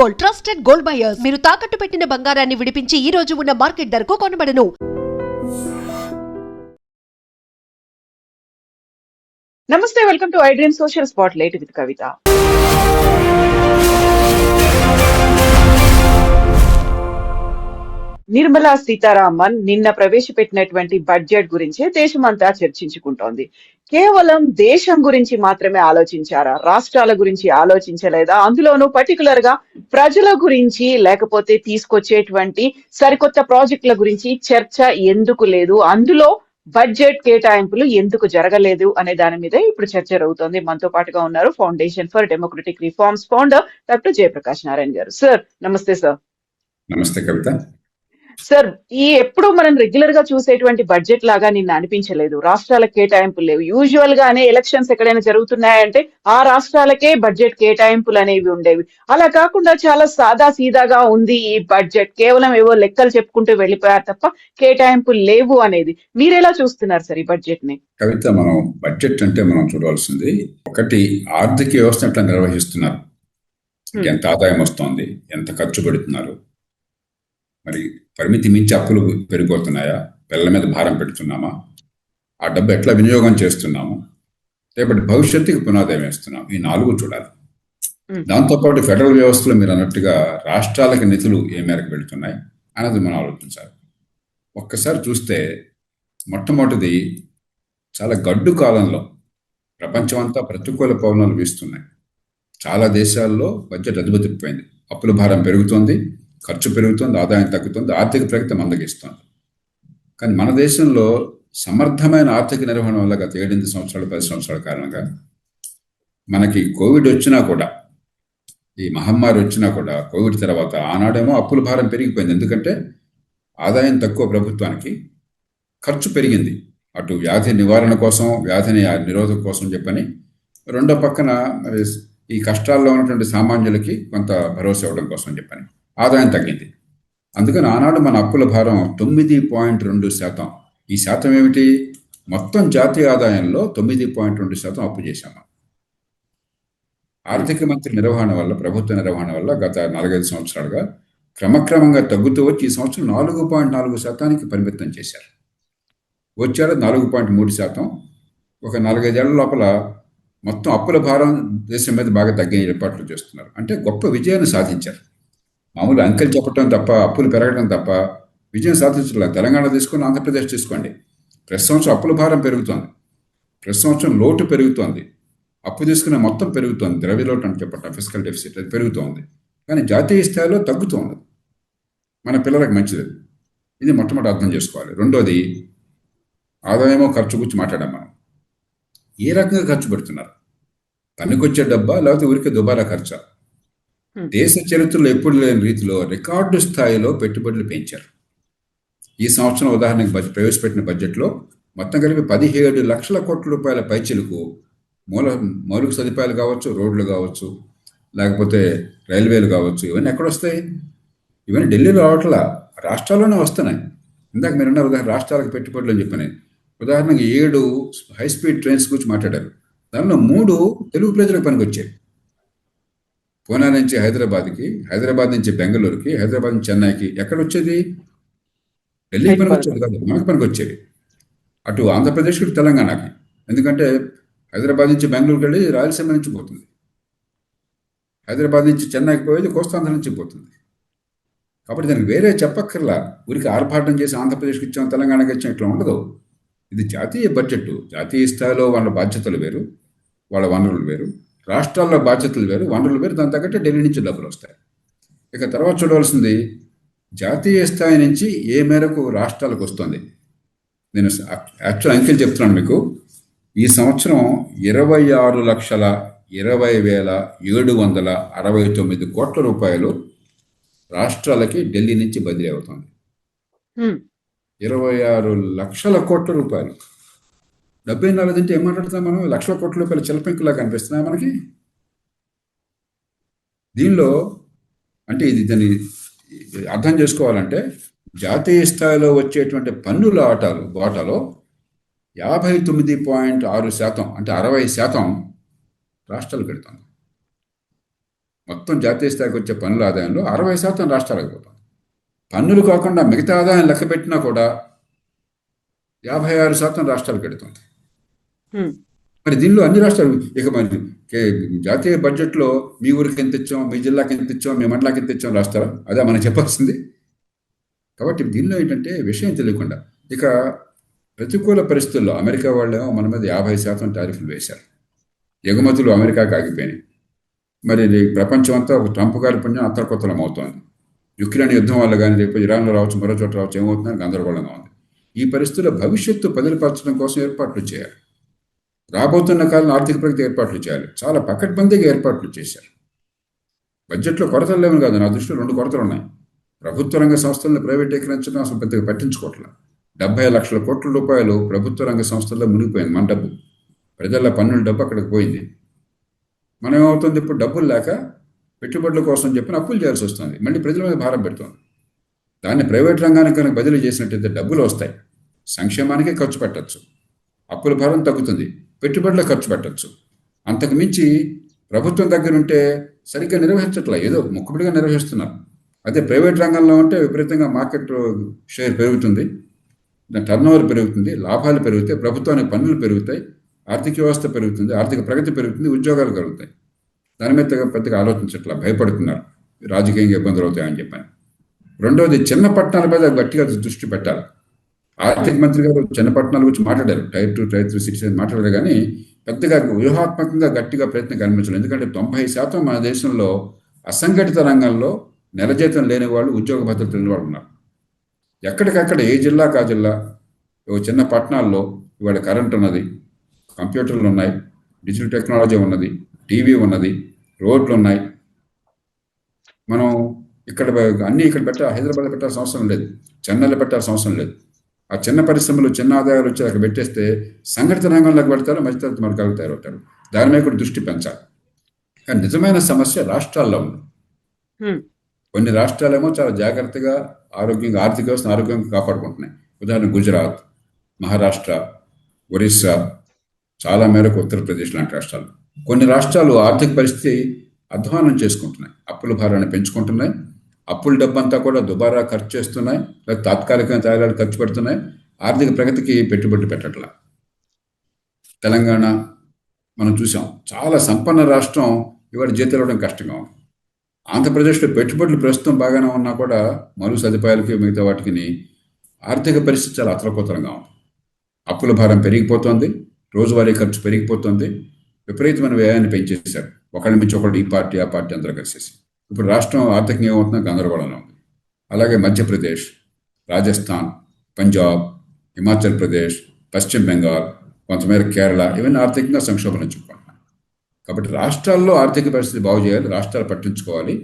Gold, trusted gold buyers. మీరు తాకట్టు పెట్టిన బంగారాన్ని విడిపించి ఈ రోజు ఉన్న మార్కెట్ ధరకు కొనబడను. నమస్తే, welcome to I dream social spotlight with Kavitha. Nirmala Sitharaman నిన్న ప్రవేశపెట్టినటువంటి బడ్జెట్ గురించే దేశమంతా చర్చించుకుంటోంది. కేవలం దేశం గురించి మాత్రమే ఆలోచించారా? రాష్ట్రాల గురించి ఆలోచించలేదా? అందులోనూ పర్టికులర్ గా ప్రజల గురించి, లేకపోతే తీసుకొచ్చేటువంటి సరికొత్త ప్రాజెక్టుల గురించి చర్చ ఎందుకు లేదు? అందులో బడ్జెట్ కేటాయింపులు ఎందుకు జరగలేదు అనే దాని మీద ఇప్పుడు చర్చ జరుగుతోంది. మనతో పాటుగా ఉన్నారు foundation for democratic reforms founder doctor Jayaprakash Narayana గారు. సార్ నమస్తే. సార్ నమస్తే కవిత. సార్, ఈ ఎప్పుడు మనం రెగ్యులర్ గా చూసేటువంటి బడ్జెట్ లాగా నిన్న అనిపించలేదు. రాష్ట్రాల కేటాయింపులు లేవు. యూజువల్ గానే ఎలక్షన్స్ ఎక్కడైనా జరుగుతున్నాయంటే ఆ రాష్ట్రాలకే బడ్జెట్ కేటాయింపులు అనేవి ఉండేవి. అలా కాకుండా చాలా సాదా సీదాగా ఉంది ఈ బడ్జెట్. కేవలం ఏవో లెక్కలు చెప్పుకుంటూ వెళ్ళిపోయారు తప్ప కేటాయింపులు లేవు అనేది. మీరెలా చూస్తున్నారు సార్ ఈ బడ్జెట్ ని? కవిత, మనం బడ్జెట్ అంటే మనం చూడవలసింది ఒకటి, ఆర్థిక వ్యవస్థ ఎట్లా నిర్వహిస్తున్నారు, ఎంత ఆదాయం వస్తోంది, ఎంత ఖర్చు పెడుతున్నారు, మరి పరిమితి మించి అప్పులు పెరిగిపోతున్నాయా, పిల్లల మీద భారం పెడుతున్నామా, ఆ డబ్బు ఎట్లా వినియోగం చేస్తున్నాము, రేపటి భవిష్యత్తుకి పునాదయం వేస్తున్నాం. ఈ 4 చూడాలి. దాంతోపాటు ఫెడరల్ వ్యవస్థలో మీరు అన్నట్టుగా రాష్ట్రాలకు నిధులు ఏ మేరకు వెళుతున్నాయి అన్నది మనం ఆలోచించాలి. ఒక్కసారి చూస్తే మొట్టమొదటిది, చాలా గడ్డు కాలంలో ప్రపంచం అంతా ప్రతికూల పవనాలు వీస్తున్నాయి. చాలా దేశాల్లో బడ్జెట్ అదుపుతిప్పిపోయింది. అప్పుల భారం పెరుగుతోంది, ఖర్చు పెరుగుతుంది, ఆదాయం తగ్గుతుంది, ఆర్థిక ప్రగతి మందగిస్తుంది. కానీ మన దేశంలో సమర్థమైన ఆర్థిక నిర్వహణ వల్ల గత 7-8 సంవత్సరాలు 10 సంవత్సరాల కారణంగా మనకి కోవిడ్ వచ్చినా కూడా, ఈ మహమ్మారి వచ్చినా కూడా, కోవిడ్ తర్వాత ఆనాడేమో అప్పుల భారం పెరిగిపోయింది. ఎందుకంటే ఆదాయం తక్కువ ప్రభుత్వానికి, ఖర్చు పెరిగింది. అటు వ్యాధి నివారణ కోసం, వ్యాధిని నిరోధక కోసం చెప్పని, రెండో పక్కన మరి ఈ కష్టాల్లో ఉన్నటువంటి సామాన్యులకి కొంత భరోసా ఇవ్వడం కోసం చెప్పని ఆదాయం తగ్గింది. అందుకని ఆనాడు మన అప్పుల భారం 9.2%. ఈ శాతం ఏమిటి? మొత్తం జాతీయ ఆదాయంలో 9.2% అప్పు చేశాము. ఆర్థిక మంత్రి నిర్వహణ వల్ల, ప్రభుత్వ నిర్వహణ వల్ల గత 4-5 సంవత్సరాలుగా క్రమక్రమంగా తగ్గుతూ వచ్చి ఈ సంవత్సరం 4.4% పరిమితం చేశారు. వచ్చారు 4.3%. ఒక 4-5 ఏళ్ల లోపల మొత్తం అప్పుల భారం దేశం మీద బాగా తగ్గే ఏర్పాట్లు చేస్తున్నారు. అంటే గొప్ప విజయాన్ని సాధించారు. మామూలు అంకెలు చెప్పడం తప్ప, అప్పులు పెరగడం తప్ప విజయం సాధించలేదు. తెలంగాణ తీసుకొని, ఆంధ్రప్రదేశ్ తీసుకోండి, ప్రతి సంవత్సరం అప్పుల భారం పెరుగుతోంది, ప్రతి సంవత్సరం లోటు పెరుగుతోంది, అప్పు తీసుకునే మొత్తం పెరుగుతోంది, ద్రవ్య లోటు అని చెప్పటం, ఫిజికల్ డెఫిసిట్, అది పెరుగుతోంది. కానీ జాతీయ స్థాయిలో తగ్గుతోంది. మన పిల్లలకు మంచిది. ఇది మొట్టమొదటి అర్థం చేసుకోవాలి. రెండోది, ఆదాయమో ఖర్చు గురించి మాట్లాడాం. మనం ఏ రకంగా ఖర్చు పెడుతున్నారు? పనికొచ్చే డబ్బా, లేకపోతే ఊరికే దుబారా ఖర్చా? దేశ చరిత్రలో ఎప్పుడు లేని రీతిలో రికార్డు స్థాయిలో పెట్టుబడులు పెంచారు. ఈ సంవత్సరం ఉదాహరణకు ప్రవేశపెట్టిన బడ్జెట్లో మొత్తం కలిపి 17 లక్షల కోట్ల రూపాయల పైచిలకు మౌలిక సదుపాయాలు కావచ్చు, రోడ్లు కావచ్చు, లేకపోతే రైల్వేలు కావచ్చు, ఇవన్నీ ఎక్కడొస్తాయి? ఇవన్నీ ఢిల్లీలో రావట్లా, రాష్ట్రాల్లోనే వస్తున్నాయి. ఇందాక మీరు ఉదాహరణ రాష్ట్రాలకు పెట్టుబడులు అని చెప్పని, ఉదాహరణకు 7 హైస్పీడ్ ట్రైన్స్ గురించి మాట్లాడారు. దానిలో 3 తెలుగు ప్రజలకు పనికొచ్చాయి. పూనా నుంచి హైదరాబాద్కి, హైదరాబాద్ నుంచి బెంగళూరుకి, హైదరాబాద్ నుంచి చెన్నైకి. ఎక్కడ వచ్చేది? ఢిల్లీకి పనికి వచ్చేది కాదు, మనకు పనికి వచ్చేది. అటు ఆంధ్రప్రదేశ్కి, తెలంగాణకి. ఎందుకంటే హైదరాబాద్ నుంచి బెంగళూరుకి వెళ్ళి రాయలసీమ నుంచి పోతుంది, హైదరాబాద్ నుంచి చెన్నైకి పోయేది కోస్తాంధ్ర నుంచి పోతుంది. కాబట్టి దానికి వేరే చెప్పక్కర్లా. ఊరికి ఆర్భాటం చేసి ఆంధ్రప్రదేశ్కి ఇచ్చాం, తెలంగాణకి ఇచ్చాం, ఇట్లా ఉండదు. ఇది జాతీయ బడ్జెట్. జాతీయ స్థాయిలో వాళ్ళ బాధ్యతలు వేరు, వాళ్ళ వనరులు వేరు. రాష్ట్రాల్లో బాధ్యతలు వేరు, వనరులు వేరు. దాని తగ్గట్టే ఢిల్లీ నుంచి డబ్బులు వస్తాయి. ఇక తర్వాత చూడవలసింది, జాతీయ స్థాయి నుంచి ఏ మేరకు రాష్ట్రాలకు వస్తుంది. నేను యాక్చువల్ అంకెలు చెప్తున్నాను మీకు. ఈ సంవత్సరం 26,20,769 కోట్ల రూపాయలు రాష్ట్రాలకి ఢిల్లీ నుంచి బదిలీ అవుతుంది. 26 లక్షల కోట్ల రూపాయలు. 74 అంటే ఏం మాట్లాడుతున్నాం మనం? లక్షల కోట్ల రూపాయల చిలపెంకులా కనిపిస్తున్నాయి మనకి. దీనిలో అంటే దాన్ని అర్థం చేసుకోవాలంటే, జాతీయ స్థాయిలో వచ్చేటువంటి పన్నుల వాటాలో 59.6% అంటే 60% రాష్ట్రాలు పెడుతుంది. మొత్తం జాతీయ స్థాయికి వచ్చే పన్నుల ఆదాయంలో 60% రాష్ట్రాలకు పోతుంది. పన్నులు కాకుండా మిగతా ఆదాయం లెక్క పెట్టినా కూడా 56% రాష్ట్రాలకు వెళుతుంది. హ్మ్. మరి దీనిలో అన్ని రాష్ట్రాలు ఇక మరి జాతీయ బడ్జెట్లో మీ ఊరికి ఎంత ఇచ్చాం, మీ జిల్లాకి ఎంత ఇచ్చాం, మీ మండలాకి ఎంత ఇచ్చాం రాస్తారా? అదే మనం చెప్పాల్సింది. కాబట్టి దీనిలో ఏంటంటే విషయం తెలియకుండా ఇక ప్రతికూల పరిస్థితుల్లో అమెరికా వాళ్ళేమో మన మీద 50% టారిఫ్లు వేశారు. ఎగుమతులు అమెరికాకి ఆగిపోయినాయి. మరి ఇది ప్రపంచం అంతా ఒక ట్రంప్ గారి పుణ్యం అత్తరకొత్తలం అవుతోంది. యుక్రెయిన్ యుద్ధం వల్ల కానీ రేపు ఇరాన్లో రావచ్చు, మరో చోట రావచ్చు, ఏమవుతుందని గందరగోళంగా ఉంది. ఈ పరిస్థితుల్లో భవిష్యత్తు పదిలపరచడం కోసం ఏర్పాట్లు చేయాలి. రాబోతున్న కాలం ఆర్థిక ప్రగతి ఏర్పాట్లు చేయాలి. చాలా పకడ్బందీగా ఏర్పాట్లు చేశారు. బడ్జెట్లో కొరతలు లేవు కాదు, నా దృష్టిలో 2 కొరతలు ఉన్నాయి. ప్రభుత్వ రంగ సంస్థలను ప్రైవేటీకరించడం అసలు పెద్దగా పట్టించుకోవట్లేదు. 70 లక్షల కోట్ల రూపాయలు ప్రభుత్వ రంగ సంస్థల్లో మునిగిపోయింది. మన డబ్బు, ప్రజల పన్నుల డబ్బు అక్కడికి పోయింది. మనం ఏమవుతుంది, ఇప్పుడు డబ్బులు లేక పెట్టుబడుల కోసం చెప్పిన అప్పులు చేయాల్సి వస్తుంది. మళ్ళీ ప్రజల మీద భారం పెడుతుంది. దాన్ని ప్రైవేట్ రంగానికి కనుక బదిలీ చేసినట్టయితే డబ్బులు వస్తాయి, సంక్షేమానికి ఖర్చు పెట్టచ్చు, అప్పుల భారం తగ్గుతుంది, పెట్టుబడులకు ఖర్చు పెట్టచ్చు. అంతకు మించి ప్రభుత్వం దగ్గర ఉంటే సరిగ్గా నిర్వహించట్లే, ఏదో ముక్కుబడిగా నిర్వహిస్తున్నారు. అదే ప్రైవేట్ రంగంలో ఉంటే విపరీతంగా మార్కెట్ షేర్ పెరుగుతుంది, టర్న్ ఓవర్ పెరుగుతుంది, లాభాలు పెరుగుతాయి, ప్రభుత్వానికి పన్నులు పెరుగుతాయి, ఆర్థిక వ్యవస్థ పెరుగుతుంది, ఆర్థిక ప్రగతి పెరుగుతుంది, ఉద్యోగాలు కలుగుతాయి. దాని మీద పెద్దగా ఆలోచించట్లా, భయపడుతున్నారు, రాజకీయంగా ఇబ్బందులు అవుతాయని చెప్పాను. రెండవది, చిన్న పట్టణాల మీద గట్టిగా దృష్టి పెట్టాలి. ఆర్థిక మంత్రి గారు చిన్న పట్టణాల గురించి మాట్లాడారు, టైర్ 2, టైర్ 3 సిటీస్ మాట్లాడారు, కానీ పెద్దగా వ్యూహాత్మకంగా గట్టిగా ప్రయత్నం కనిపించలేదు. ఎందుకంటే 90% మన దేశంలో అసంఘటిత రంగంలో నెల జీతం లేని వాళ్ళు, ఉద్యోగ భద్రత లేని వాళ్ళు ఉన్నారు. ఎక్కడికక్కడ ఏ జిల్లాకు ఆ జిల్లా, చిన్న పట్టణాల్లో ఇవాళ కరెంట్ ఉన్నది, కంప్యూటర్లు ఉన్నాయి, డిజిటల్ టెక్నాలజీ ఉన్నది, టీవీ ఉన్నది, రోడ్లు ఉన్నాయి. మనం ఇక్కడ అన్నీ ఇక్కడ హైదరాబాద్ పెట్టాల్సిన అవసరం లేదు, చెన్నైలో పెట్టాల్సిన అవసరం లేదు. ఆ చిన్న పరిశ్రమలు, చిన్న ఆదాయాలు వచ్చి అక్కడ పెట్టేస్తే సంఘటిత రంగంలోకి పెడతారు, మధ్యతరగతి వర్గాలకు తయారవుతారు. దాని మీద కూడా దృష్టి పెంచాలి. కానీ నిజమైన సమస్య రాష్ట్రాల్లో ఉంది. కొన్ని రాష్ట్రాలేమో చాలా జాగ్రత్తగా ఆరోగ్యంగా, ఆర్థిక వ్యవస్థను ఆరోగ్యంగా కాపాడుకుంటున్నాయి. ఉదాహరణ గుజరాత్, మహారాష్ట్ర, ఒరిస్సా, చాలా మేరకు ఉత్తరప్రదేశ్ లాంటి రాష్ట్రాలు. కొన్ని రాష్ట్రాలు ఆర్థిక పరిస్థితి అధ్వానం చేసుకుంటున్నాయి, అప్పుల భారాన్ని పెంచుకుంటున్నాయి, అప్పుల డబ్బంతా కూడా దుబారా ఖర్చు చేస్తున్నాయి, లేదా తాత్కాలికంగా తయారు ఖర్చు పెడుతున్నాయి, ఆర్థిక ప్రగతికి పెట్టుబడి పెట్టట్లా. తెలంగాణ మనం చూసాం, చాలా సంపన్న రాష్ట్రం, ఇవాళ జీతాలు ఇవ్వడం కష్టంగా ఉంది. ఆంధ్రప్రదేశ్లో పెట్టుబడులు ప్రస్తుతం బాగానే ఉన్నా కూడా మరు సదుపాయాలకి మిగతా వాటికి ఆర్థిక పరిస్థితి చాలా అతలకుతలంగా ఉంది. అప్పుల భారం పెరిగిపోతుంది, రోజువారీ ఖర్చు పెరిగిపోతుంది, విపరీతమైన వ్యయాన్ని పెంచేశారు. ఒకళ్ళ మించి ఒకళ్ళు, ఈ పార్టీ ఆ పార్టీ అందరూ కలిసేసి. ఇప్పుడు రాష్ట్రం ఆర్థికంగా ఏమవుతుందో గందరగోళంలో ఉంది. అలాగే మధ్యప్రదేశ్, రాజస్థాన్, పంజాబ్, హిమాచల్ ప్రదేశ్, పశ్చిమ బెంగాల్, కొంతమేర కేరళ, ఇవన్నీ ఆర్థికంగా సంక్షోభం చెప్పుకుంటున్నాయి. కాబట్టి రాష్ట్రాల్లో ఆర్థిక పరిస్థితి బాగు చేయాలి, రాష్ట్రాలు పట్టించుకోవాలి.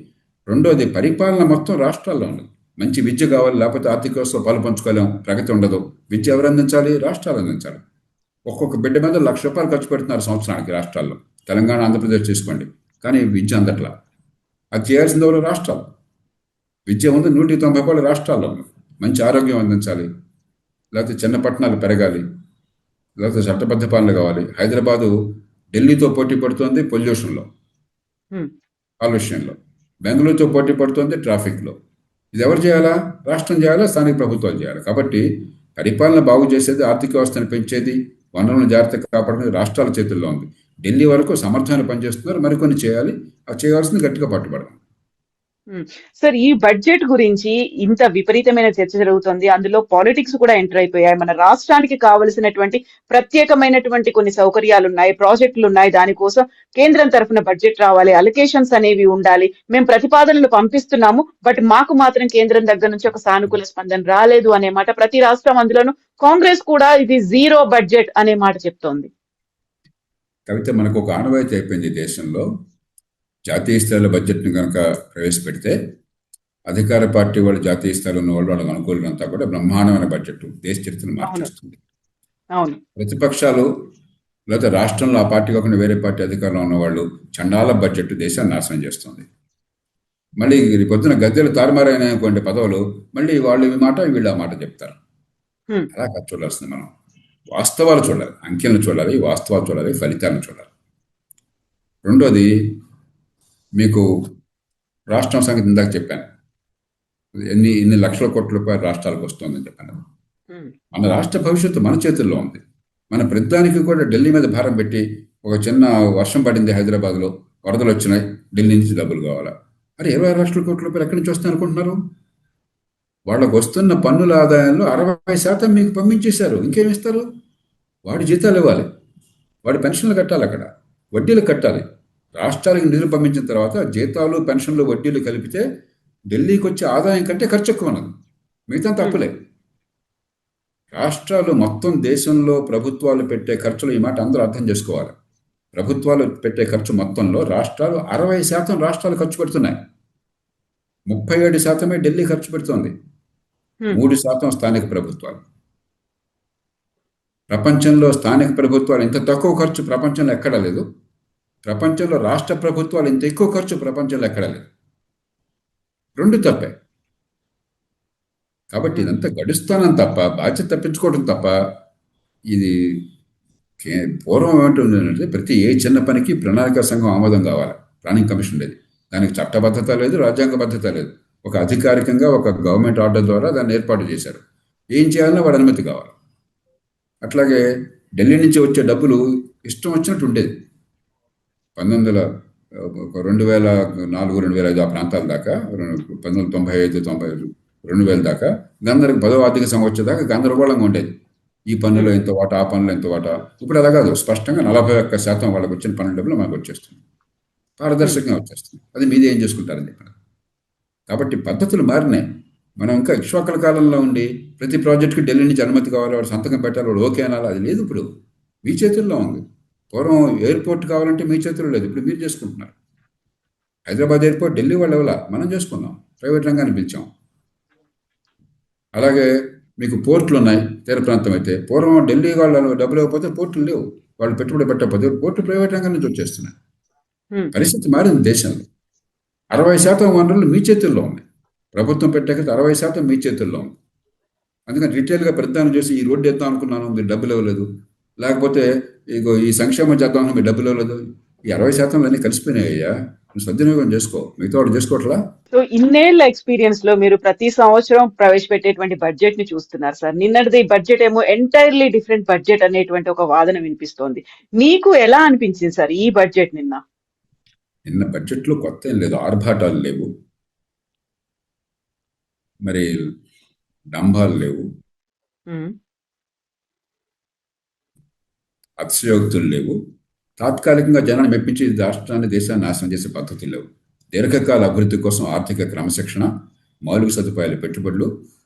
రెండోది, పరిపాలన మొత్తం రాష్ట్రాల్లో ఉండదు. మంచి విద్య కావాలి, లేకపోతే ఆర్థిక వ్యవస్థలో పాలు పంచుకోలేం, ప్రగతి ఉండదు. విద్య ఎవరు అందించాలి? రాష్ట్రాలు అందించాలి. ఒక్కొక్క బిడ్డ మీద ₹1,00,000 ఖర్చు పెడుతున్నారు సంవత్సరానికి రాష్ట్రాల్లో. తెలంగాణ, ఆంధ్రప్రదేశ్ తీసుకోండి, కానీ విద్య అందట్లా. అది చేయాల్సింది ఎవరు? రాష్ట్రాలు. విద్య ఉంది, ₹190 రాష్ట్రాల్లో ఉంది. మంచి ఆరోగ్యం అందించాలి, లేకపోతే చిన్న పట్టణాలు పెరగాలి, లేకపోతే చట్టబద్ధ పాలన కావాలి. హైదరాబాదు ఢిల్లీతో పోటీ పడుతోంది పొల్యూషన్లో, కాలుష్యంలో. బెంగళూరుతో పోటీ పడుతోంది ట్రాఫిక్లో. ఇది ఎవరు చేయాలా? రాష్ట్రం చేయాలా, స్థానిక ప్రభుత్వాలు చేయాలి. కాబట్టి పరిపాలన బాగు చేసేది, ఆర్థిక వ్యవస్థను పెంచేది, వనరులను జాగ్రత్తగా కాపాడేది రాష్ట్రాల చేతుల్లో ఉంది. ఢిల్లీ వరకు సమర్థమైన పనిచేస్తున్నారు, మరికొన్ని చేయాలి. అవి చేయాల్సింది గట్టిగా పట్టుబడాలి. సార్, ఈ బడ్జెట్ గురించి ఇంత విపరీతమైన చర్చ జరుగుతుంది, అందులో పాలిటిక్స్ కూడా ఎంటర్ అయిపోయాయి. మన రాష్ట్రానికి కావలసినటువంటి ప్రత్యేకమైనటువంటి కొన్ని సౌకర్యాలు ఉన్నాయి, ప్రాజెక్టులు ఉన్నాయి, దానికోసం కేంద్రం తరఫున బడ్జెట్ రావాలి, అలొకేషన్స్ అనేవి ఉండాలి, మేము ప్రతిపాదనలు పంపిస్తున్నాము, బట్ మాకు మాత్రం కేంద్రం దగ్గర నుంచి ఒక సానుకూల స్పందన రాలేదు అనే మాట ప్రతి రాష్ట్రం, అందులోనూ కాంగ్రెస్ కూడా ఇది జీరో బడ్జెట్ అనే మాట చెప్తోంది. కవిత, మనకు ఒక ఆనవాయితీ అయిపోయింది దేశంలో. జాతీయ స్థాయిలో బడ్జెట్ని కనుక ప్రవేశపెడితే అధికార పార్టీ వాళ్ళు, జాతీయ స్థాయిలో ఉన్న వాళ్ళు, వాళ్ళకి అనుకూలంతా కూడా బ్రహ్మాండమైన బడ్జెట్ దేశ చరిత్రను మార్చేస్తుంది. ప్రతిపక్షాలు లేదా రాష్ట్రంలో ఆ పార్టీ కాకుండా వేరే పార్టీ అధికారంలో ఉన్నవాళ్ళు చండాల బడ్జెట్ దేశాన్ని నాశనం చేస్తుంది. మళ్ళీ పొద్దున గద్దెలు తారుమారైన కొన్ని పదవులు, మళ్ళీ వాళ్ళు ఈ మాట వీళ్ళు ఆ మాట చెప్తారు. అలా కాదు చూడాల్సింది. మనం వాస్తవాలు చూడాలి, అంకెలను చూడాలి, వాస్తవాలు చూడాలి, ఫలితాలను చూడాలి. రెండోది, మీకు రాష్ట్రం సంగతి ఇందాక చెప్పాను, ఎన్ని లక్షల కోట్ల రూపాయలు రాష్ట్రాలకు వస్తుందని చెప్పాను. మన రాష్ట్ర భవిష్యత్తు మన చేతుల్లో ఉంది. మన ప్రతిదానికి కూడా ఢిల్లీ మీద భారం పెట్టి, ఒక చిన్న వర్షం పడింది హైదరాబాద్లో, వరదలు వచ్చినాయి, ఢిల్లీ నుంచి డబ్బులు కావాలా? అరే 26 లక్షల కోట్ల రూపాయలు ఎక్కడి నుంచి వస్తాయి అనుకుంటున్నారు? వాళ్ళకు వస్తున్న పన్నుల ఆదాయంలో 60% మీకు పంపించేశారు. ఇంకేమి ఇస్తారు? వాడి జీతాలు ఇవ్వాలి, వాడి పెన్షన్లు కట్టాలి, అక్కడ వడ్డీలు కట్టాలి. రాష్ట్రాలకు నిధులు పంపించిన తర్వాత జీతాలు, పెన్షన్లు, వడ్డీలు కలిపితే ఢిల్లీకి వచ్చే ఆదాయం కంటే ఖర్చు ఎక్కువ ఉన్నది. మిగతా తప్పులే. రాష్ట్రాలు మొత్తం దేశంలో ప్రభుత్వాలు పెట్టే ఖర్చులు, ఈ మాట అందరూ అర్థం చేసుకోవాలి. ప్రభుత్వాలు పెట్టే ఖర్చు మొత్తంలో రాష్ట్రాలు 60% రాష్ట్రాలు ఖర్చు పెడుతున్నాయి. 37% ఢిల్లీ ఖర్చు పెడుతోంది. 3% స్థానిక ప్రభుత్వాలు. ప్రపంచంలో స్థానిక ప్రభుత్వాలు ఇంత తక్కువ ఖర్చు ప్రపంచంలో ఎక్కడా లేదు. ప్రపంచంలో రాష్ట్ర ప్రభుత్వాలు ఇంత ఎక్కువ ఖర్చు ప్రపంచంలో ఎక్కడా లేదు. రెండు తప్పే. కాబట్టి ఇదంతా గడుస్తానం తప్ప, బాధ్యత తప్పించుకోవడం తప్ప. ఇది పూర్వం ఏమంటుందంటే, ప్రతి ఏ చిన్న పనికి ప్రణాళిక సంఘం ఆమోదం కావాలి, ప్లానింగ్ కమిషన్ లేదు. దానికి చట్టబద్ధత లేదు, రాజ్యాంగబద్ధత లేదు. ఒక అధికారికంగా ఒక గవర్నమెంట్ ఆర్డర్ ద్వారా దాన్ని ఏర్పాటు చేశారు. ఏం చేయాలన్నా వాడి అనుమతి కావాలి. అట్లాగే ఢిల్లీ నుంచి వచ్చే డబ్బులు ఇష్టం వచ్చినట్టు ఉండేది. 2004-2005 ఆ ప్రాంతాల దాకా, 1995-90, 2000 దాకా గందరగోళం, 10వ ఆర్థిక సంవత్సరం దాకా గందరగోళంగా ఉండేది. ఈ పన్నులో ఎంత వాటా, ఆ పన్నులో ఎంత వాటా. ఇప్పుడు అలా కాదు, స్పష్టంగా 41% వాళ్ళకి వచ్చిన పన్ను డబ్బులు మనకు వచ్చేస్తుంది, పారదర్శకంగా వచ్చేస్తుంది. అది మీది ఏం చేసుకుంటారని చెప్పారు. కాబట్టి పద్ధతులు మారినాయి. మనం ఇంకా ఇక్ష్వాకుల కాలంలో ఉండి ప్రతి ప్రాజెక్టుకి ఢిల్లీ నుంచి అనుమతి కావాలి, వాడు సంతకం పెట్టాలి, వాడు ఓకే అనాలి. అది లేదు, ఇప్పుడు మీ చేతుల్లో ఉంది. పూర్వం ఎయిర్పోర్ట్ కావాలంటే మీ చేతుల్లో లేదు, ఇప్పుడు మీరు చేసుకుంటున్నారు. హైదరాబాద్ ఎయిర్పోర్ట్ ఢిల్లీ వాళ్ళు ఎవరా, మనం చేసుకున్నాం, ప్రైవేట్ రంగాన్ని పిలిచాం. అలాగే మీకు పోర్టులు ఉన్నాయి, తీర ప్రాంతం అయితే. పూర్వం ఢిల్లీ వాళ్ళు డబ్బులు ఇవ్వకపోతే పోర్టులు లేవు, వాళ్ళు పెట్టుబడి పెట్టకపోతే పోర్టు ప్రైవేట్ రంగం నుంచి వచ్చేస్తున్నాయి. పరిస్థితి మారింది దేశంలో. 60% వనరులు మీ చేతుల్లో ఉన్నాయి. ప్రభుత్వం పెట్టాక 60% మీ చేతుల్లో ఉంది. అందుకని రిటైల్గా ప్రతిదానం చేసి, ఈ రోడ్డు వేద్దాం అనుకున్నాను, మీరు డబ్బులు ఇవ్వలేదు, లేకపోతే ఇగో ఈ సంక్షేమం చేద్దాం, మీరు డబ్బులు ఇవ్వలేదు. ఈ 60% అన్నీ కలిసిపోయినాయ్యా, నువ్వు సద్వినియోగం చేసుకో, మిగతా వాడు చేసుకోవట్లా. సో ఇన్నేళ్ల ఎక్స్పీరియన్స్ లో మీరు ప్రతి సంవత్సరం ప్రవేశపెట్టేటువంటి బడ్జెట్ ని చూస్తున్నారు సార్. నిన్నటిది బడ్జెట్ ఏమో ఎంటైర్లీ డిఫరెంట్ బడ్జెట్ అనేటువంటి ఒక వాదన వినిపిస్తోంది. మీకు ఎలా అనిపించింది సార్ ఈ బడ్జెట్ నిన్న బడ్జెట్లో కొత్త ఏం లేదు, ఆర్భాటాలు లేవు, మరి డంబాలు లేవు, అతిశయోక్తులు లేవు, తాత్కాలికంగా జనాన్ని మెప్పించి రాష్ట్రాన్ని, దేశాన్ని నాశనం చేసే పద్ధతులు లేవు. దీర్ఘకాల అభివృద్ధి కోసం ఆర్థిక క్రమశిక్షణ, మౌలిక సదుపాయాల పెట్టుబడులు,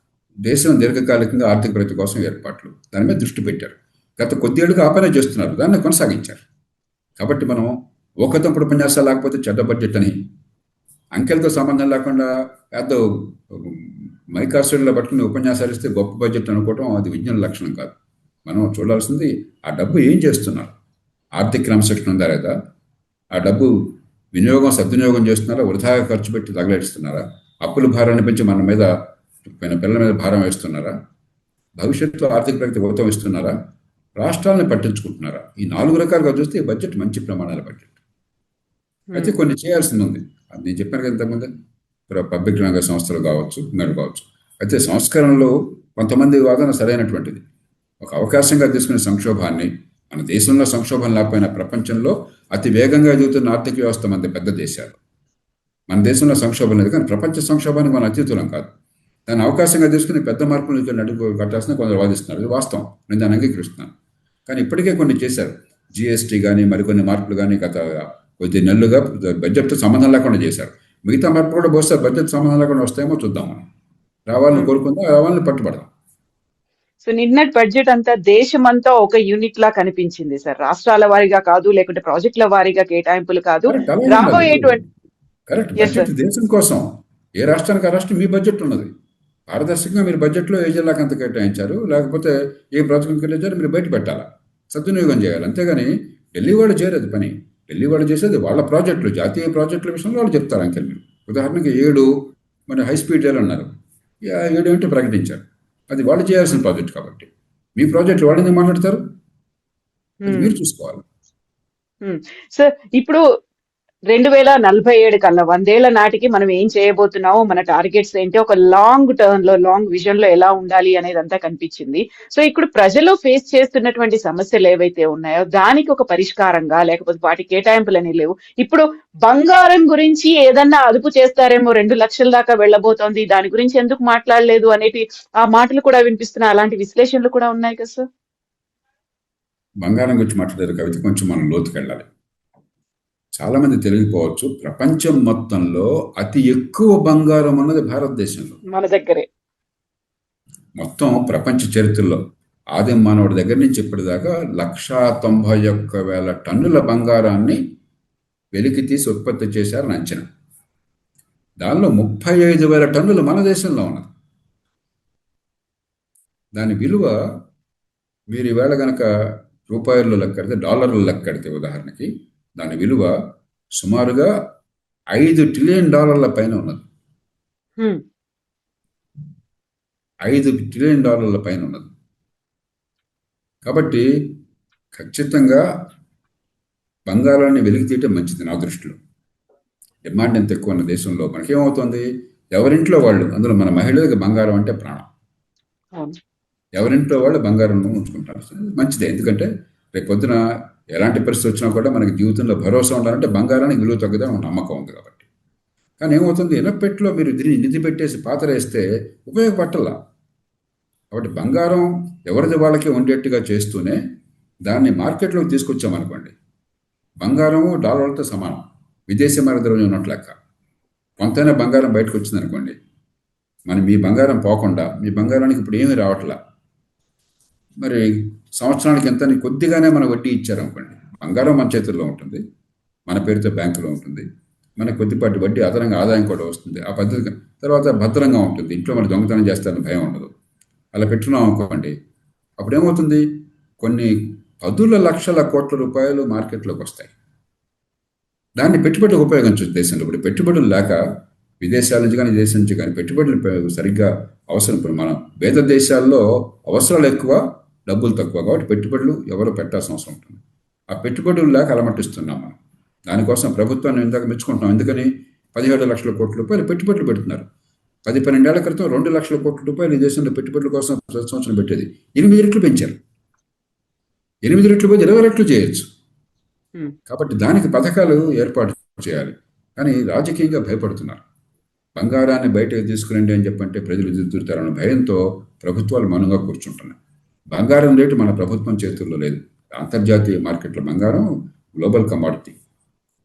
దేశం దీర్ఘకాలికంగా ఆర్థిక ప్రగతి కోసం ఏర్పాట్లు, దాని మీద దృష్టి పెట్టారు. గత కొద్దేళ్లుగా ఆ పనే చేస్తున్నారు, దాన్ని కొనసాగించారు. కాబట్టి మనం ఒకతప్పుడు ఉపన్యాసాలు లేకపోతే చెడ్డ బడ్జెట్ అని, అంకెలతో సంబంధం లేకుండా పెద్ద మైకాసుల్లో పట్టుకుని ఉపన్యాసాలు ఇస్తే గొప్ప బడ్జెట్ అనుకోవటం అది విజ్ఞాన లక్షణం కాదు. మనం చూడాల్సింది ఆ డబ్బు ఏం చేస్తున్నారు, ఆర్థిక క్రమశిక్షణ ఉందా లేదా, ఆ డబ్బు వినియోగం సద్వినియోగం చేస్తున్నారా, వృధాగా ఖర్చు పెట్టి తగలేస్తున్నారా, అప్పుల భారాన్ని పెంచి మన మీద, పిల్లల మీద భారం వేస్తున్నారా, భవిష్యత్తులో ఆర్థిక ప్రగతి ఊతం ఇస్తున్నారా, రాష్ట్రాలను పట్టించుకుంటున్నారా. ఈ 4 రకాలుగా చూస్తే ఈ బడ్జెట్ మంచి ప్రమాణాల బడ్జెట్. అయితే కొన్ని చేయాల్సింది ఉంది. అది నేను చెప్పాను కదా ఇంతకుముందే, పబ్లిక్ రంగ సంస్థలు కావచ్చు, ఇంకోటి కావచ్చు. అయితే సంస్కరణలో కొంతమంది వాదన సరైనటువంటిది. ఒక అవకాశంగా తీసుకునే సంక్షోభాన్ని, మన దేశంలో సంక్షోభం లేకపోయినా ప్రపంచంలో అతి వేగంగా ఎదుగుతున్న ఆర్థిక వ్యవస్థ మన పెద్ద దేశాలు. మన దేశంలో సంక్షోభం లేదు, కానీ ప్రపంచ సంక్షోభానికి మనం అతీతులం కాదు. దాన్ని అవకాశంగా తీసుకుని పెద్ద మార్పులు నడుపు కట్టాల్సిన కొందరు వాదిస్తున్నారు. ఇది వాస్తవం, నేను దాన్ని అంగీకరిస్తున్నాను. కానీ ఇప్పటికే కొన్ని చేశారు. జిఎస్టీ కానీ మరికొన్ని మార్పులు కానీ గత కొద్ది నెలలుగా బడ్జెట్తో సంబంధం లేకుండా చేశారు. మిగతా మార్పులు కూడా బహుశా బడ్జెట్ సంబంధం లేకుండా వస్తాయేమో చూద్దాం. మనం రావాలని కోరుకుందాం, రావాలని పట్టుబడదాం. సో నిన్నటి బడ్జెట్ అంతా దేశమంతా ఒక యూనిట్ లా కనిపించింది సార్. రాష్ట్రాల వారీగా కాదు, లేకుంటే ప్రాజెక్టుల వారీగా కేటాయింపులు కాదు, రాబోయేటువంటి కరెక్ట్ బడ్జెట్ దేశం కోసం. ఏ రాష్ట్రానికి ఆ రాష్ట్రం మీ బడ్జెట్ ఉన్నది. పారదర్శకంగా మీరు బడ్జెట్లో ఏ జిల్లాకి అంత కేటాయించారు, లేకపోతే ఏ ప్రాజెక్టుకి కేటాయించారు మీరు బయట పెట్టాలా, సద్వినియోగం చేయాలి. అంతేగాని ఢిల్లీ వాళ్ళు చేయలేదు పని. ఢిల్లీ వాళ్ళు చేసేది వాళ్ళ ప్రాజెక్టులు, జాతీయ ప్రాజెక్టుల విషయంలో వాళ్ళు చెప్తారు అంకెలు. మీరు ఉదాహరణకి 7 మరి హై స్పీడ్ రైలు అన్నారు, 7 ఏంటో ప్రకటించారు. అది వాళ్ళు చేయాల్సిన ప్రాజెక్ట్ కాబట్టి మీ ప్రాజెక్టు వాళ్ళు ఎందుకు మాట్లాడతారు, మీరు చూసుకోవాలి. సార్ ఇప్పుడు 2047 కల్లా 100 ఏళ్ల నాటికి మనం ఏం చేయబోతున్నామో, మన టార్గెట్స్ ఏంటి, ఒక లాంగ్ టర్మ్ లో, లాంగ్ విజన్ లో ఎలా ఉండాలి అనేది అంతా కనిపించింది. సో ఇప్పుడు ప్రజలు ఫేస్ చేస్తున్నటువంటి సమస్యలు ఏవైతే ఉన్నాయో దానికి ఒక పరిష్కారంగా, లేకపోతే వాటి కేటాయింపులు అనేవి లేవు. ఇప్పుడు బంగారం గురించి ఏదన్నా అదుపు చేస్తారేమో, 2 లక్షల దాకా వెళ్ళబోతోంది, దాని గురించి ఎందుకు మాట్లాడలేదు అనేటి ఆ మాటలు కూడా వినిపిస్తున్నాయి. అలాంటి విశ్లేషణలు కూడా ఉన్నాయి కదా సార్. బంగారం గురించి మాట్లాడారు కవిత, కొంచెం మనం లోతుకి వెళ్ళాలి. చాలామంది తెలియకపోవచ్చు, ప్రపంచం మొత్తంలో అతి ఎక్కువ బంగారం ఉన్నది భారతదేశంలో. మన దగ్గరే మొత్తం ప్రపంచ చరిత్రలో ఆదిమ మానవుడి దగ్గర నుంచి ఇప్పటిదాకా 191,000 టన్నుల బంగారాన్ని వెలికి తీసి ఉత్పత్తి చేశారని అంచనా. దానిలో 35,000 టన్నులు మన దేశంలో ఉన్నది. దాని విలువ మీరు ఈవేళ కనుక రూపాయల్లో లెక్కడితే, డాలర్లు లెక్కడితే ఉదాహరణకి, దాని విలువ సుమారుగా $5 ట్రిలియన్ పైన ఉన్నది. 5 ట్రిలియన్ పైన ఉన్నది. కాబట్టి ఖచ్చితంగా బంగారాన్ని వెలికి తీయటం మంచిది నా దృష్టిలో. డిమాండ్ ఎంత ఎక్కువ ఉన్న దేశంలో మనకేమవుతుంది, ఎవరింట్లో వాళ్ళు, అందులో మన మహిళలకు బంగారం అంటే ప్రాణం, ఎవరింట్లో వాళ్ళు బంగారం ఉంచుకుంటారు. మంచిదే, ఎందుకంటే రేపు పొద్దున ఎలాంటి పరిస్థితి వచ్చినా కూడా మనకి జీవితంలో భరోసా ఉండాలంటే బంగారానికి విలువ తగ్గదని నమ్మకం ఉంది కాబట్టి. కానీ ఏమవుతుంది, ఇనపెట్లో మీరు నిధి పెట్టేసి పాతరేస్తే ఉపయోగపట్టలా. కాబట్టి బంగారం ఎవరిది వాళ్ళకి ఉండేట్టుగా చేస్తూనే దాన్ని మార్కెట్లోకి తీసుకొచ్చామనుకోండి, బంగారము డాలర్లతో సమానం, విదేశీ ద్రవ్యం ఉన్నట్లు లెక్క. కొంతైనా బంగారం బయటకు వచ్చిందనుకోండి, మీ బంగారం పోకుండా, మీ బంగారానికి ఇప్పుడు ఏమీ రావట్లా, మరి సంవత్సరానికి ఎంత కొద్దిగానే మన వడ్డీ ఇచ్చారనుకోండి, బంగారం మన చేతుల్లో ఉంటుంది, మన పేరుతో బ్యాంకులో ఉంటుంది, మన కొద్దిపాటి వడ్డీ అదనంగా ఆదాయం కూడా వస్తుంది. ఆ పద్ధతి తర్వాత భద్రంగా ఉంటుంది, ఇంట్లో మన దొంగతనం చేస్తారని భయం ఉండదు. అలా పెట్టున్నాం అనుకోండి, అప్పుడేమవుతుంది, కొన్ని 10 లక్షల కోట్ల రూపాయలు మార్కెట్లోకి వస్తాయి. దాన్ని పెట్టుబడులకు ఉపయోగించవచ్చు దేశంలో. ఇప్పుడు పెట్టుబడులు లేక విదేశాల నుంచి కానీ దేశం నుంచి కానీ పెట్టుబడులు సరిగ్గా అవసరం. ఇప్పుడు మనం పేద దేశాల్లో అవసరాలు ఎక్కువ, డబ్బులు తక్కువ, కాబట్టి పెట్టుబడులు ఎవరు పెట్టాల్సిన అవసరం ఉంటుంది. ఆ పెట్టుబడులు లేక అలమటిస్తున్నాం మనం. దానికోసం ప్రభుత్వాన్ని ఇందాక మెచ్చుకుంటున్నాం. ఎందుకని 17 లక్షల కోట్ల రూపాయలు పెట్టుబడులు పెడుతున్నారు. 10-12 ఏళ్ల క్రితం 2 లక్షల కోట్ల రూపాయలు ఈ దేశంలో పెట్టుబడుల కోసం ప్రతి సంవత్సరం పెట్టేది. 8 రెట్లు పెంచారు. 8 రెట్లు పోతే 20 రెట్లు చేయొచ్చు. కాబట్టి దానికి పథకాలు ఏర్పాటు చేయాలి. కానీ రాజకీయంగా భయపడుతున్నారు. బంగారాన్ని బయటకు తీసుకురండి అని చెప్పంటే ప్రజలు ఎదురుతారన్న భయంతో ప్రభుత్వాలు మౌనంగా కూర్చుంటున్నాయి. బంగారం రేటు మన ప్రభుత్వం చేతుల్లో లేదు. అంతర్జాతీయ మార్కెట్లో బంగారం గ్లోబల్ కమాడిటీ.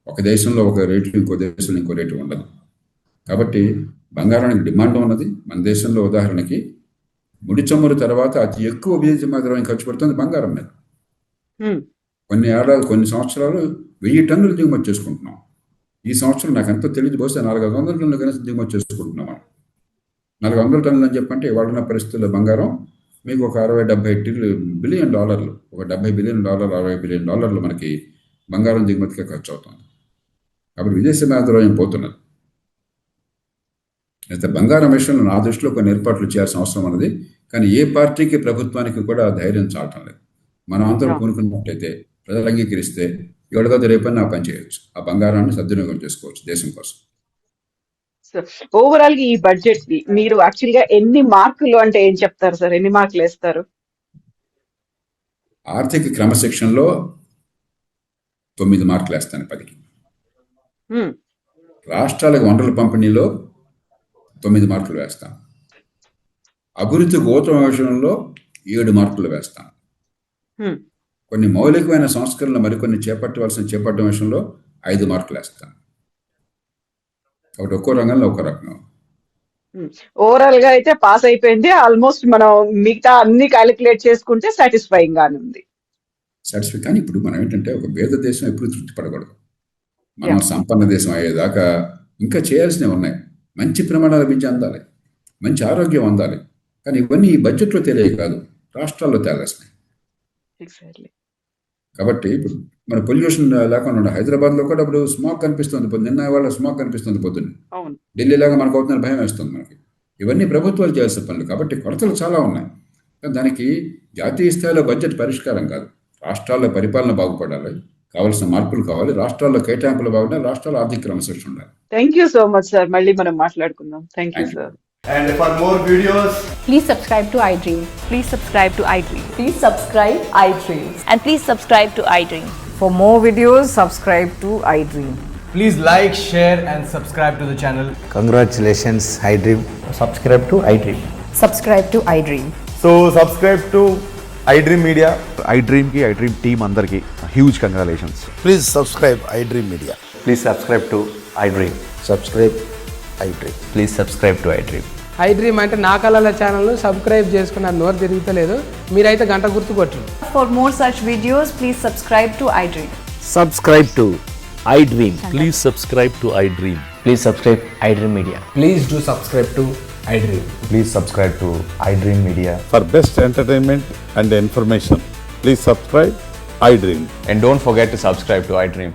ఒక దేశంలో ఒక రేటు, ఇంకో దేశంలో ఇంకో రేటు ఉండదు. కాబట్టి బంగారానికి డిమాండ్ ఉన్నది. మన దేశంలో ఉదాహరణకి ముడి చమురు తర్వాత అతి ఎక్కువ విదేశీ ద్రవ్యం ఖర్చు పెడుతుంది బంగారం మీద. కొన్ని సంవత్సరాలు 1000 టన్నులు దిగుమతి చేసుకుంటున్నాం. ఈ సంవత్సరం నాకు ఎంతో తెలియదు, బహుశా 400 టన్నులు కనీసం దిగుమతి చేసుకుంటున్నాం. 400 టన్నులు అని చెప్పంటే ఇవాళ పరిస్థితుల్లో బంగారం మీకు ఒక $60-70 బిలియన్, ఒక $70 బిలియన్, $60 బిలియన్ మనకి బంగారం దిగుమతిగా ఖర్చు అవుతుంది. కాబట్టి విదేశీ ద్రవ్యం పోతున్నది. అయితే బంగారం విషయంలో నా దృష్టిలో కొన్ని ఏర్పాట్లు చేయాల్సిన అవసరం ఉన్నది. కానీ ఏ పార్టీకి, ప్రభుత్వానికి కూడా ధైర్యం చాలటం లేదు. మనం అందరూ కొనుక్కున్నట్టయితే, ప్రజలు అంగీకరిస్తే ఎవరిదో రేపని పని చేయొచ్చు. ఆ బంగారాన్ని సద్వినియోగం చేసుకోవచ్చు దేశం కోసం. ఓవరాల్ గా ఈ బడ్జెట్ కి మీరు యాక్చువల్ గా ఎన్ని మార్కులు అంటే ఏం చెప్తారు సార్? ఎన్ని మార్కులు వేస్తారు? ఆర్థిక క్రమశిక్షణలో 9 మార్కులు వేస్తాను 10కి. రాష్ట్రాలకు వనరుల పంపిణీలో 9 మార్కులు వేస్తాను. అభివృద్ధి గోత్రం విషయంలో 7 మార్కులు వేస్తాను. కొన్ని మౌలికమైన సంస్కరణలు మరికొన్ని చేపట్టడం విషయంలో 5 మార్కులు వేస్తాను. కాబట్టి ఒక్కో రంగంలో ఒక్కో రకంగా. ఓవరాల్ గా అయితే పాస్ అయిపోయింది. ఆల్మోస్ట్ మనం మిగతా అన్ని క్యాలిక్యులేట్ చేసుకుంటే సాటిస్ఫైయింగ్ గానే ఉంది. కానీ ఇప్పుడు మనం ఏంటంటే, ఒక పేద దేశం ఎప్పుడు తృప్తి పడకూడదు. మనం సంపన్న దేశం అయ్యేదాకా ఇంకా చేయాల్సినవి ఉన్నాయి. మంచి ప్రమాణాల విద్య అందాలి, మంచి ఆరోగ్యం అందాలి. కానీ ఇవన్నీ ఈ బడ్జెట్లో తెలియ కాదు, రాష్ట్రాల్లో తేలాల్సినాయి. కాబట్టి ఇప్పుడు మన పొల్యూషన్ లేకుండా హైదరాబాద్లో కూడా ఇప్పుడు స్మాగ్ కనిపిస్తుంది. నిన్న వాళ్ళ స్మాగ్ కనిపిస్తుంది పొద్దున్న. ఢిల్లీ లాగా మనకు అవుతుందని భయం వేస్తుంది మనకి. ఇవన్నీ ప్రభుత్వాలు చేయాల్సిన పనులు. కాబట్టి కొరతలు చాలా ఉన్నాయి. దానికి జాతీయ స్థాయిలో బడ్జెట్ పరిష్కారం కాదు. రాష్ట్రాల్లో పరిపాలన బాగుపడాలి, కావాల్సిన మార్పులు కావాలి. రాష్ట్రాల్లో కేటాయింపులు బాగుండాలి. రాష్ట్రాల్లో ఆర్థిక క్రమశిక్షణ ఉండాలి. Thank you so much sir. మళ్ళీ మనం మాట్లాడుకుందాం. Thank you Thank you. Sir. And for more videos, Please subscribe to iDream. Please subscribe to iDream. Please subscribe iDream. And please subscribe to iDream. For more videos, subscribe to iDream. please like, share and subscribe to the channel. Congratulations, iDream. Subscribe to iDream. Subscribe to iDream. So subscribe to iDream Media. iDream की iDream team अंदर की huge congratulations. Please subscribe iDream Media. Please subscribe to iDream. Subscribe iDream. Please subscribe to iDream. iDream అంటే నా కళల ఛానల్ను subscribe చేసుకున్న నోరు తిరుగుతలేదు. మీరైతే గంట గుర్తు కొట్టండి. For more such videos, please subscribe to iDream. Subscribe to iDream. Please subscribe to iDream. Please subscribe iDream Media. Please do subscribe to iDream. Please subscribe to iDream Media. For best entertainment and information, please subscribe iDream. And don't forget to subscribe to iDream.